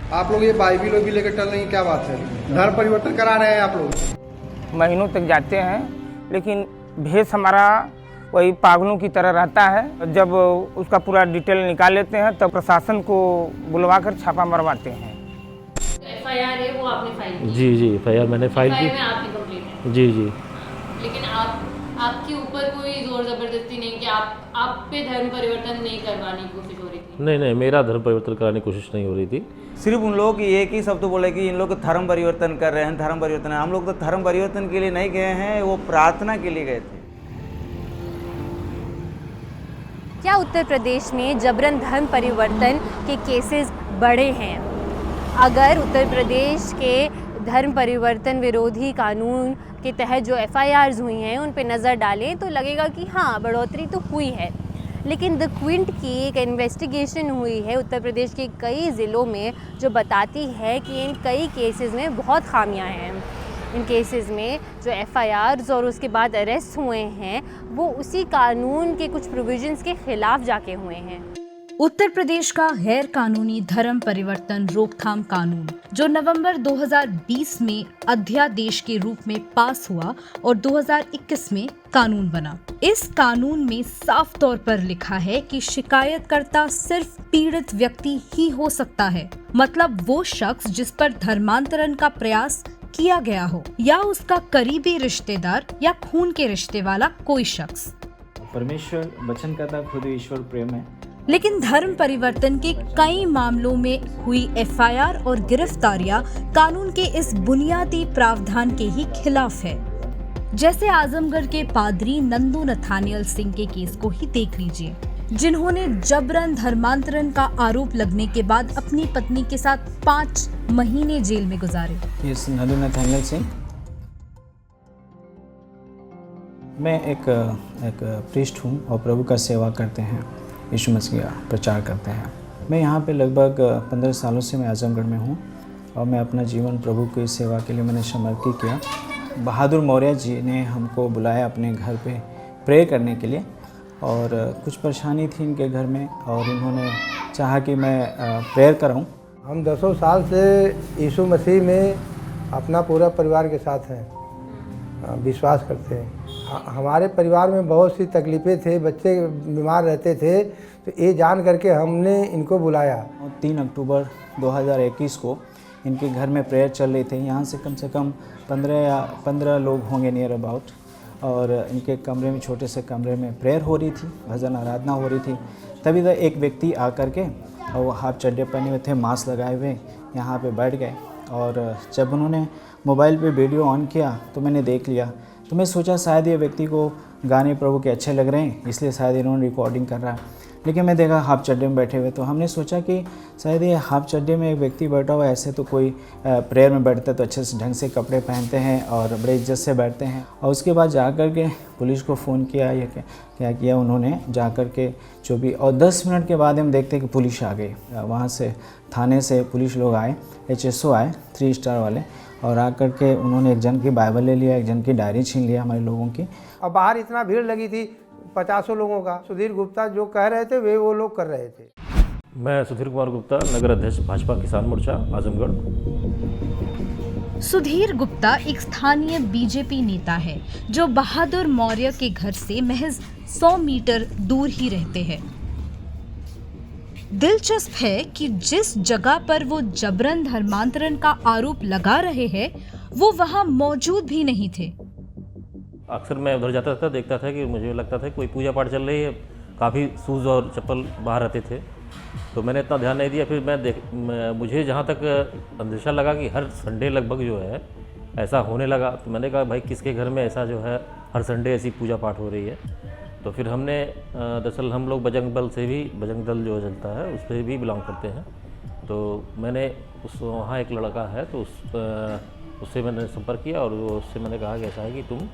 आप लोग ये बाइबिल भी लेकर चल रहे हैं, क्या बात है? धर्म परिवर्तन करा रहे हैं आप लोग। महीनों तक जाते हैं, लेकिन भेष हमारा वही पागलों की तरह रहता है। जब उसका पूरा डिटेल निकाल लेते हैं तब प्रशासन को बुलवा कर छापा मरवाते हैं। एफआईआर है वो आपने फाइल की? जी एफआईआर मैंने फाइल की। में आपने कंप्लेंट है? जी। लेकिन आपके ऊपर कोई जोर जबरदस्ती नहीं कि आप पे धर्म परिवर्तन नहीं करवाने की कोशिश हो रही थी? नहीं, मेरा धर्म परिवर्तन कराने की कोशिश नहीं हो रही थी। सिर्फ उन लोगों की एक ही शब्द बोले कि इन लोग धर्म परिवर्तन कर रहे हैं, धर्म परिवर्तन है। हम लोग तो धर्म परिवर्तन के लिए नहीं गए हैं, वो प्रार्थना के लिए गए थे। क्या उत्तर प्रदेश में जबरन धर्म परिवर्तन के केसेस बढ़े हैं? अगर उत्तर प्रदेश के धर्म परिवर्तन विरोधी कानून के तहत जो एफआईआर्स हुई हैं उन पे नज़र डालें तो लगेगा कि हाँ, बढ़ोतरी तो हुई है। लेकिन द क्विंट की एक इन्वेस्टिगेशन हुई है उत्तर प्रदेश के कई ज़िलों में जो बताती है कि इन कई केसेस में बहुत खामियां हैं। इन केसेस में जो एफआईआर्स और उसके बाद अरेस्ट हुए हैं वो उसी कानून के कुछ प्रोविजंस के खिलाफ जाके हुए हैं। उत्तर प्रदेश का गैर कानूनी धर्म परिवर्तन रोकथाम कानून जो नवंबर 2020 में अध्यादेश के रूप में पास हुआ और 2021 में कानून बना। इस कानून में साफ तौर पर लिखा है कि शिकायतकर्ता सिर्फ पीड़ित व्यक्ति ही हो सकता है, मतलब वो शख्स जिस पर धर्मांतरण का प्रयास किया गया हो या उसका करीबी रिश्तेदार या खून के रिश्ते वाला कोई शख्स। परमेश्वर वचन करता खुद ईश्वर प्रेम है। लेकिन धर्म परिवर्तन के कई मामलों में हुई एफआईआर और गिरफ्तारियां कानून के इस बुनियादी प्रावधान के ही खिलाफ है। जैसे आजमगढ़ के पादरी नंदू नथानियल सिंह के केस को ही देख लीजिए, जिन्होंने जबरन धर्मांतरण का आरोप लगने के बाद अपनी पत्नी के साथ 5 महीने जेल में गुजारे। Yes, Nandu Nathaniel Singh. मैं एक प्रीस्ट हूँ और प्रभु का सेवा करते हैं, यीशु मसीह का प्रचार करते हैं। मैं यहाँ पे लगभग 15 सालों से मैं आजमगढ़ में हूँ और मैं अपना जीवन प्रभु की सेवा के लिए मैंने समर्पित किया। बहादुर मौर्य जी ने हमको बुलाया अपने घर पे प्रे करने के लिए और कुछ परेशानी थी इनके घर में और इन्होंने चाहा कि मैं प्रेयर कराऊँ। हम 10 साल से यीशु मसीह में अपना पूरा परिवार के साथ हैं, विश्वास करते हैं। हमारे परिवार में बहुत सी तकलीफ़ें थे, बच्चे बीमार रहते थे, तो ये जान करके हमने इनको बुलाया। 3 अक्टूबर 2021 को इनके घर में प्रेयर चल रही थी। यहाँ से कम 15 लोग होंगे नियर अबाउट, और इनके कमरे में, छोटे से कमरे में प्रेयर हो रही थी, भजन आराधना हो रही थी। तभी तो एक व्यक्ति आकर के, और वो हाफ चड्डे पहने हुए थे, मास्क लगाए हुए, यहाँ पे बैठ गए। और जब उन्होंने मोबाइल पे वीडियो ऑन किया तो मैंने देख लिया, तो मैं सोचा शायद ये व्यक्ति को गाने प्रभु के अच्छे लग रहे हैं, इसलिए शायद इन्होंने रिकॉर्डिंग कर रहा है। लेकिन मैं देखा हाफ चड्डे में बैठे हुए, तो हमने सोचा कि शायद ये हाफ चड्डे में एक व्यक्ति बैठा हुआ है, ऐसे तो कोई प्रेयर में बैठता है तो अच्छे से ढंग से कपड़े पहनते हैं और बड़े इज्जत से बैठते हैं। और उसके बाद जा कर के पुलिस को फ़ोन किया, या क्या किया उन्होंने, जा कर के जो भी, और 10 मिनट के बाद हम देखते हैं कि पुलिस आ गई। वहाँ से थाने से पुलिस लोग आए, HSO आए 3 स्टार वाले, और आकर के उन्होंने एक जन की बाइबल ले लिया, एक जन की डायरी छीन लिया हमारे लोगों की। और बाहर इतना भीड़ लगी थी 50 लोगों का। सुधीर गुप्ता जो कह रहे थे वो लोग कर रहे थे। मैं सुधीर कुमार गुप्ता, नगर अध्यक्ष भाजपा किसान मोर्चा आजमगढ़। सुधीर गुप्ता एक स्थानीय बीजेपी नेता है जो बहादुर मौर्य के घर से महज 100 मीटर दूर ही रहते हैं। दिलचस्प है कि जिस जगह पर वो जबरन धर्मांतरण का आरोप लगा रहे हैं वो वहां मौजूद भी नहीं थे। अक्सर मैं उधर जाता था, देखता था कि मुझे लगता था कोई पूजा पाठ चल रही है, काफ़ी शूज़ और चप्पल बाहर रहते थे, तो मैंने इतना ध्यान नहीं दिया। फिर मुझे जहाँ तक अंदेशा लगा कि हर संडे लगभग जो है ऐसा होने लगा, तो मैंने कहा भाई किसके घर में ऐसा जो है हर संडे ऐसी पूजा पाठ हो रही है। तो फिर हमने दरअसल हम लोग बजरंग दल से भी, बजरंग दल जो चलता है उससे भी बिलोंग करते हैं, तो मैंने वहाँ एक लड़का है तो उससे मैंने संपर्क किया और उससे मैंने कहा कि ऐसा है कि तुम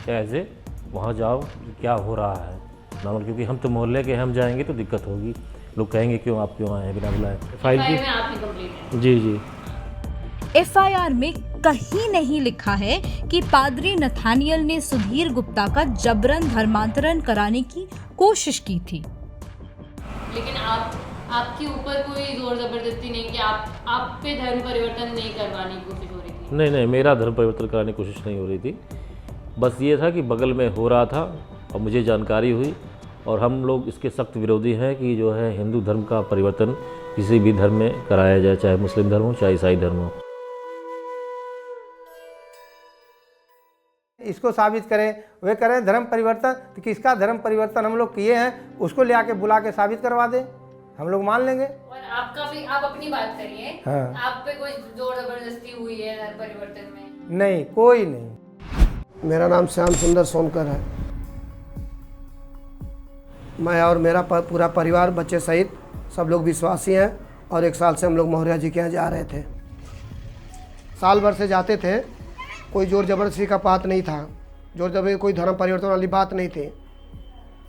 ऐसे वहाँ जाओ, क्या हो रहा है नॉर्मल, क्योंकि हम तो मोहल्ले के, हम जाएंगे तो दिक्कत होगी, लोग कहेंगे क्यों आप क्यों आए बिना बुलाए। फाइल की में आपने कंप्लेंट? जी। एफआईआर में कहीं नहीं लिखा है कि पादरी नथानियल ने सुधीर गुप्ता का जबरन धर्मांतरण कराने की कोशिश की थी। लेकिन आपके ऊपर कोई जोर जबरदस्ती नहीं कि आप पे धर्म परिवर्तन नहीं करवाने की कोशिश हो रही थी? नहीं, मेरा धर्म परिवर्तन कराने की कोशिश नहीं हो रही थी। बस ये था कि बगल में हो रहा था और मुझे जानकारी हुई, और हम लोग इसके सख्त विरोधी हैं कि जो है हिंदू धर्म का परिवर्तन किसी भी धर्म में कराया जाए, चाहे मुस्लिम धर्म हो चाहे ईसाई धर्म हो। इसको साबित करें, वे करें धर्म परिवर्तन, तो किसका धर्म परिवर्तन हम लोग किए हैं उसको ले आके बुला के साबित करवा दें, हम लोग मान लेंगे। और आपका भी, आप अपनी बात करिए। हाँ। आप पे कोई जोर जबरदस्ती हुई है धर्म परिवर्तन में? नहीं, कोई नहीं। मेरा नाम श्याम सुंदर सोनकर है। मैं और मेरा पूरा परिवार, बच्चे सहित सब लोग विश्वासी हैं, और 1 साल से हम लोग मौर्या जी के यहाँ जा रहे थे। साल भर से जाते थे, कोई जोर जबरदस्ती का बात नहीं था, जोर जबरदस्ती कोई धर्म परिवर्तन वाली बात नहीं थी।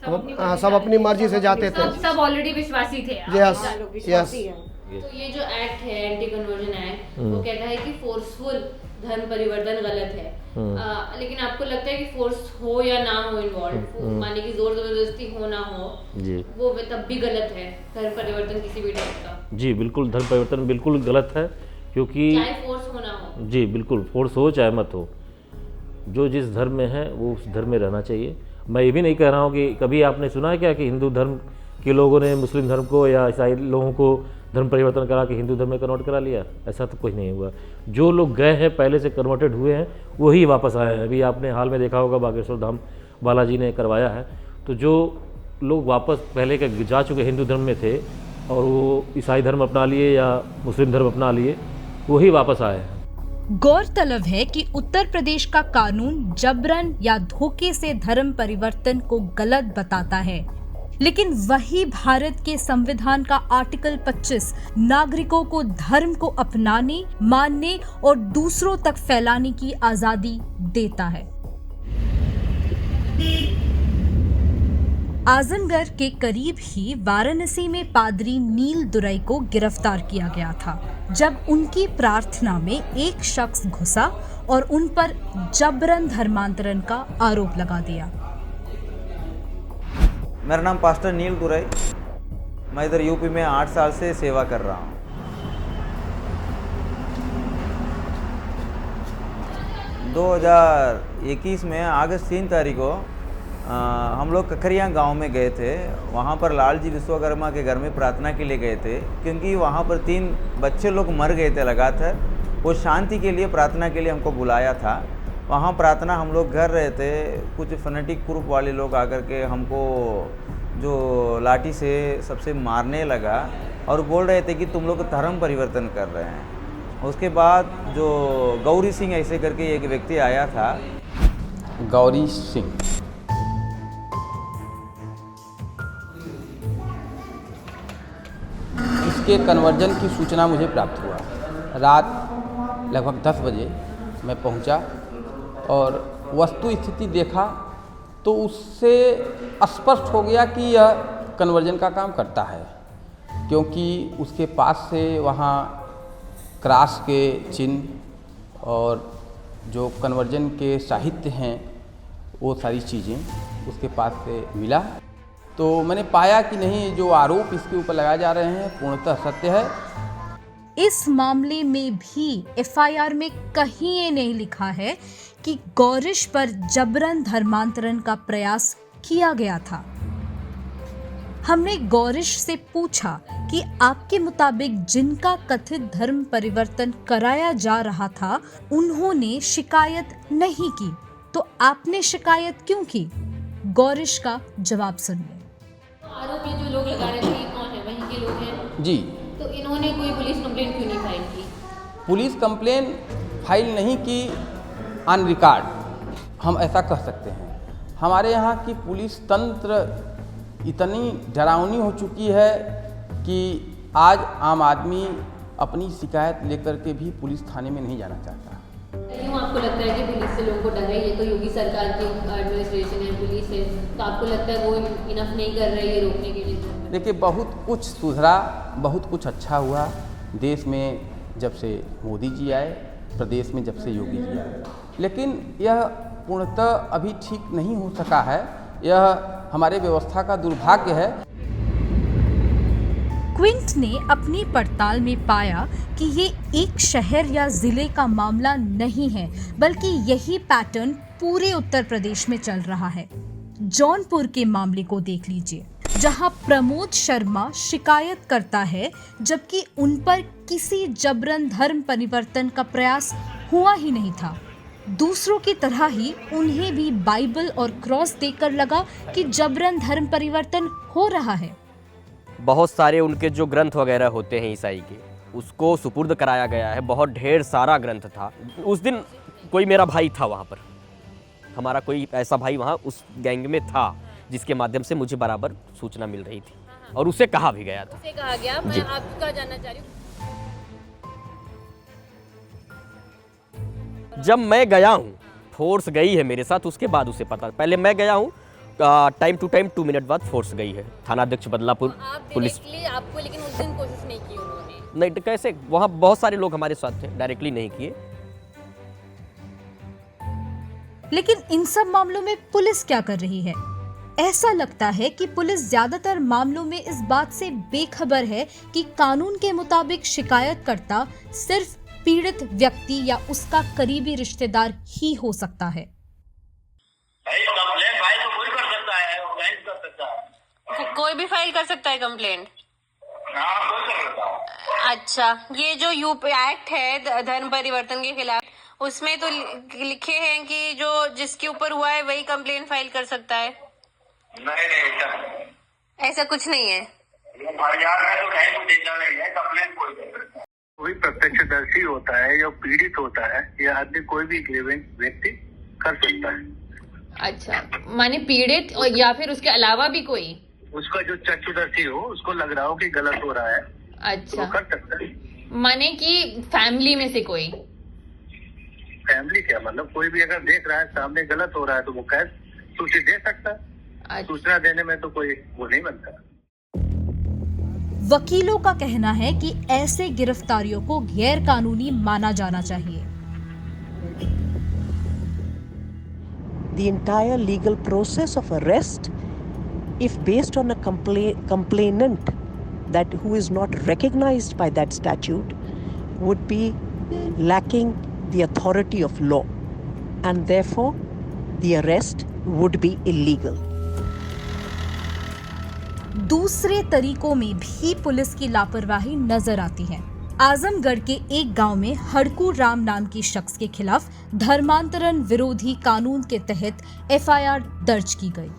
सब अपनी मर्जी से जाते थे। सब ऑलरेडी विश्वासी थे। यस। तो ये जो एक्ट है, एंटी कन्वर्जन एक्ट, वो कहता है कि फोर्सफुल धर्म परिवर्तन गलत है। लेकिन आपको लगता है कि फोर्स हो या ना हो इन्वॉल्व, माने कि जोर जबरदस्ती हो ना हो, वो तब भी गलत है धर्म परिवर्तन किसी भी टाइप का? जी बिल्कुल, धर्म परिवर्तन बिल्कुल गलत है, क्योंकि चाहे फोर्स हो ना हो। जी बिल्कुल, फोर्स हो चाहे मत हो, जो जिस धर्म में है वो उस धर्म में रहना चाहिए। मैं ये भी नहीं कह रहा हूँ कि कभी आपने सुना है क्या कि हिंदू धर्म के लोगों ने मुस्लिम धर्म को या ईसाई लोगों को धर्म परिवर्तन करा के हिंदू धर्म में कन्वर्ट करा लिया? ऐसा तो कुछ नहीं हुआ। जो लोग गए हैं, पहले से कन्वर्टेड हुए हैं, वही वापस आए हैं। अभी आपने हाल में देखा होगा बागेश्वर धाम बालाजी ने करवाया है, तो जो लोग वापस पहले के जा चुके हिंदू धर्म में थे और वो ईसाई धर्म अपना लिए या मुस्लिम धर्म अपना लिए, वही वापस आए हैं। गौरतलब है कि उत्तर प्रदेश का कानून जबरन या धोखे से धर्म परिवर्तन को गलत बताता है, लेकिन वही भारत के संविधान का आर्टिकल 25 नागरिकों को धर्म को अपनाने, मानने और दूसरों तक फैलाने की आजादी देता है। आजमगढ़ के करीब ही वाराणसी में पादरी नील दुरई को गिरफ्तार किया गया था, जब उनकी प्रार्थना में एक शख्स घुसा और उन पर जबरन धर्मांतरण का आरोप लगा दिया। मेरा नाम पास्टर नील दुरई, मैं इधर यूपी में 8 साल से सेवा कर रहा हूँ। 2021 में अगस्त 3 तारीख को हम लोग कखरिया गांव में गए थे। वहाँ पर लाल जी विश्वकर्मा के घर में प्रार्थना के लिए गए थे, क्योंकि वहाँ पर 3 बच्चे लोग मर गए थे लगातार। वो शांति के लिए, प्रार्थना के लिए हमको बुलाया था। वहाँ प्रार्थना हम लोग कर रहे थे, कुछ फनेटिक ग्रुप वाले लोग आकर के हमको जो लाठी से सबसे मारने लगा और बोल रहे थे कि तुम लोग धर्म परिवर्तन कर रहे हैं। उसके बाद जो गौरी सिंह ऐसे करके एक व्यक्ति आया था, गौरी सिंह, इसके कन्वर्जन की सूचना मुझे प्राप्त हुआ। रात लगभग 10 बजे मैं पहुंचा और वस्तु स्थिति देखा तो उससे स्पष्ट हो गया कि यह कन्वर्जन का काम करता है, क्योंकि उसके पास से वहाँ क्रॉस के चिन्ह और जो कन्वर्जन के साहित्य हैं वो सारी चीज़ें उसके पास से मिला। तो मैंने पाया कि नहीं, जो आरोप इसके ऊपर लगाए जा रहे हैं पूर्णतः सत्य है। इस मामले में भी एफआईआर में कहीं ये नहीं लिखा है कि गौरिश पर जबरन धर्मांतरण का प्रयास किया गया था। हमने गौरिश से पूछा कि आपके मुताबिक जिनका कथित धर्म परिवर्तन कराया जा रहा था उन्होंने शिकायत नहीं की, तो आपने शिकायत क्यों की? गौरिश का जवाब सुनिए। आरोप ये जो लोग लगा रहे थे, ये कौन है? वहीं के लोग हैं जी। तो इन्होंने कोई पुलिस कंप्लेंट क्यों नहीं फाइल की? पुलिस कंप्लेन फाइल नहीं की ऑन रिकॉर्ड, हम ऐसा कह सकते हैं। हमारे यहाँ की पुलिस तंत्र इतनी डरावनी हो चुकी है कि आज आम आदमी अपनी शिकायत लेकर के भी पुलिस थाने में नहीं जाना चाहता। यूँ आपको लगता है कि पुलिस से लोगों को डर है? ये तो योगी सरकार की एडमिनिस्ट्रेशन है, पुलिस है, तो आपको लगता है वो इनफ नहीं कर रही है रोकने के लिए? देखिए, बहुत कुछ सुधरा, बहुत कुछ अच्छा हुआ देश में जब से मोदी जी आए, प्रदेश में जब से योगी जी आए, लेकिन यह पूर्णतः अभी ठीक नहीं हो सका है। यह हमारे व्यवस्था का दुर्भाग्य है। क्विंट ने अपनी पड़ताल में पाया कि ये एक शहर या जिले का मामला नहीं है, बल्कि यही पैटर्न पूरे उत्तर प्रदेश में चल रहा है। जौनपुर के मामले को देख लीजिए, जहां प्रमोद शर्मा शिकायत करता है जबकि उन पर किसी जबरन धर्म परिवर्तन का प्रयास हुआ ही नहीं था। दूसरों की तरह ही उन्हें भी बाइबल और क्रॉस देखकर लगा कि जबरन धर्म परिवर्तन हो रहा है। बहुत सारे उनके जो ग्रंथ वगैरह होते हैं ईसाई के, उसको सुपुर्द कराया गया है। बहुत ढेर सारा ग्रंथ था। उस दिन कोई मेरा भाई था वहाँ पर, हमारा कोई ऐसा भाई वहाँ उस गैंग में था जिसके माध्यम से मुझे बराबर सूचना मिल रही थी और उसे कहा भी गया था। उसे कहा गया। मैं आपका जानना चाह रही हूँ, जब मैं गया हूँ, फोर्स गई है मेरे साथ, उसके बाद उसे पता। पहले मैं गया हूँ, टाइम टू टाइम 2 मिनट बाद फोर्स गई है। थानाध्यक्ष बदलापुर पुलिस। आपको लेकिन उस दिन कोशिश नहीं की उन्होंने? नहीं, तो कैसे? वहाँ बहुत सारे लोग हमारे साथ थे, डायरेक्टली नहीं किए। लेकिन इन सब मामलों में पुलिस क्या कर रही है? ऐसा लगता है कि पुलिस ज्यादातर मामलों में इस बात से बेखबर है कि कानून के मुताबिक शिकायतकर्ता सिर्फ पीड़ित व्यक्ति या उसका करीबी रिश्तेदार ही हो सकता है। कोई भी फाइल कर सकता है कंप्लेंट? अच्छा, ये जो यूपी एक्ट है धर्म परिवर्तन के खिलाफ, उसमें तो लिखे हैं कि जो जिसके ऊपर हुआ है वही कंप्लेंट फाइल कर सकता है। नहीं, ऐसा कुछ नहीं है। कोई प्रत्यक्षदर्शी होता है या पीड़ित होता है या आदमी कोई भी व्यक्ति कर सकता है। अच्छा, माने पीड़ित और या फिर उसके अलावा भी कोई? उसका जो चक्षुदर्शी हो, उसको लग रहा हो कि गलत हो रहा है, अच्छा, तो कर सकता है। माने कि फैमिली में से कोई? फैमिली क्या मतलब, कोई भी अगर देख रहा है सामने गलत हो रहा है तो वो कैद सूचना दे सकता है। सूचना देने में तो कोई वो नहीं बनता। वकीलों का कहना है कि ऐसे गिरफ्तारियों को गैर कानूनी माना जाना चाहिए। The entire legal process of arrest, if based on a complainant that who is not recognized by that statute, would be lacking the authority of law, and therefore the arrest would be illegal. दूसरे तरीकों में भी police की लापरवाही नजर आती है। आजमगढ़ के एक गांव में हड़कू राम नाम की शख्स के खिलाफ धर्मांतरण विरोधी कानून के तहत FIR दर्ज की गई।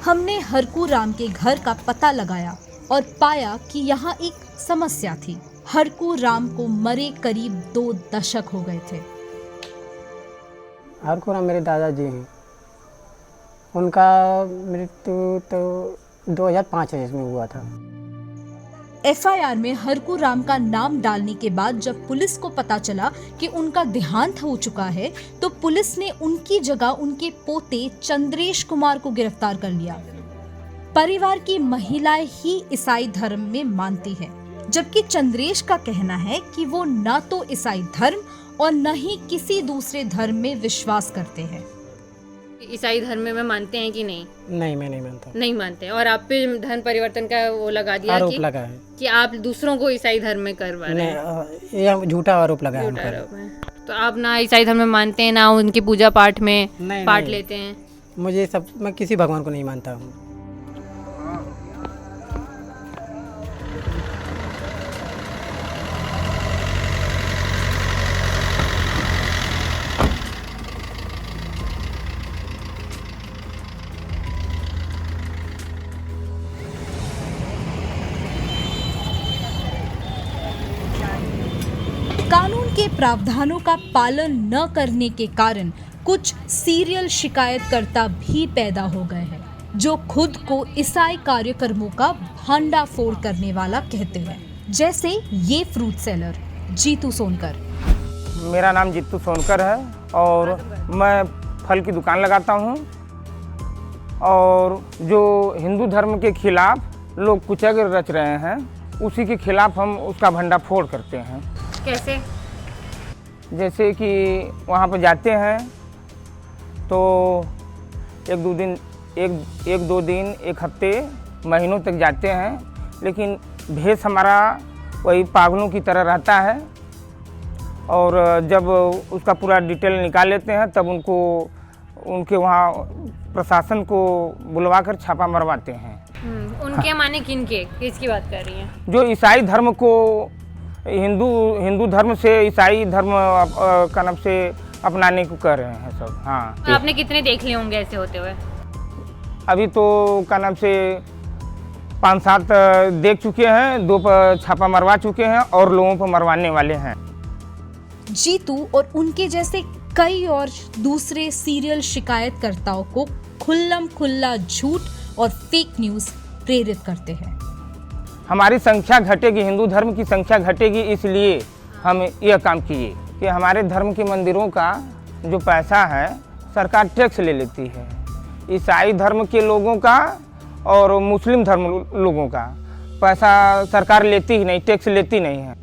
हमने हड़कू राम के घर का पता लगाया और पाया कि यहाँ एक समस्या थी। हड़कू राम को मरे करीब 2 दशक हो गए थे। हड़कू राम मेरे दादाजी हैं। उनका मृत्यु तो 2005 में हुआ था। FIR में हड़कू राम का नाम डालने के बाद जब पुलिस को पता चला कि उनका देहांत हो चुका है, तो पुलिस ने उनकी जगह उनके पोते चंद्रेश कुमार को गिरफ्तार कर लिया। परिवार की महिलाएं ही ईसाई धर्म में मानती है, जबकि चंद्रेश का कहना है कि वो न तो ईसाई धर्म और न ही किसी दूसरे धर्म में विश्वास करते हैं। ईसाई धर्म में मानते हैं कि नहीं? नहीं, मैं नहीं मानता। नहीं मानते। और आप पे धर्म परिवर्तन का वो लगा दिया आरोप लगा है कि आप दूसरों को ईसाई धर्म में करवा रहे हैं। यह झूठा आरोप लगा है। तो आप ना ईसाई धर्म में मानते हैं, ना उनकी पूजा पाठ में पार्ट लेते हैं? मुझे सब, मैं किसी भगवान को नहीं मानता हूँ। कानून के प्रावधानों का पालन न करने के कारण कुछ सीरियल शिकायतकर्ता भी पैदा हो गए हैं, जो खुद को ईसाई कार्यक्रमों का भांडाफोड़ करने वाला कहते हैं, जैसे ये फ्रूट सेलर जीतू सोनकर। मेरा नाम जीतू सोनकर है और मैं फल की दुकान लगाता हूँ। और जो हिंदू धर्म के खिलाफ लोग कुचक्र रच रहे हैं, उसी के खिलाफ हम उसका भंडाफोड़ करते हैं। कैसे? जैसे कि वहाँ पर जाते हैं तो एक दो दिन, एक हफ्ते, महीनों तक जाते हैं, लेकिन भेष हमारा वही पागलों की तरह रहता है, और जब उसका पूरा डिटेल निकाल लेते हैं तब उनके वहाँ प्रशासन को बुलवा कर छापा मरवाते हैं। उनके माने किसकी बात कर रही हैं? जो ईसाई धर्म को हिंदू धर्म से ईसाई धर्म का नाम से अपनाने को कर रहे हैं सब। हाँ, आपने कितने देख लिए होंगे ऐसे होते हुए? अभी तो का नाम से 5-7 देख चुके हैं, 2 पर छापा मरवा चुके हैं और लोगों पर मरवाने वाले हैं। जीतू और उनके जैसे कई और दूसरे सीरियल शिकायतकर्ताओं को खुल्लम खुल्ला झूठ और फेक न्यूज़ प्रेरित करते हैं। हमारी संख्या घटेगी, हिंदू धर्म की संख्या घटेगी, इसलिए हम यह काम किए कि हमारे धर्म के मंदिरों का जो पैसा है सरकार टैक्स ले लेती है। ईसाई धर्म के लोगों का और मुस्लिम धर्म लोगों का पैसा सरकार लेती ही नहीं, टैक्स लेती नहीं है।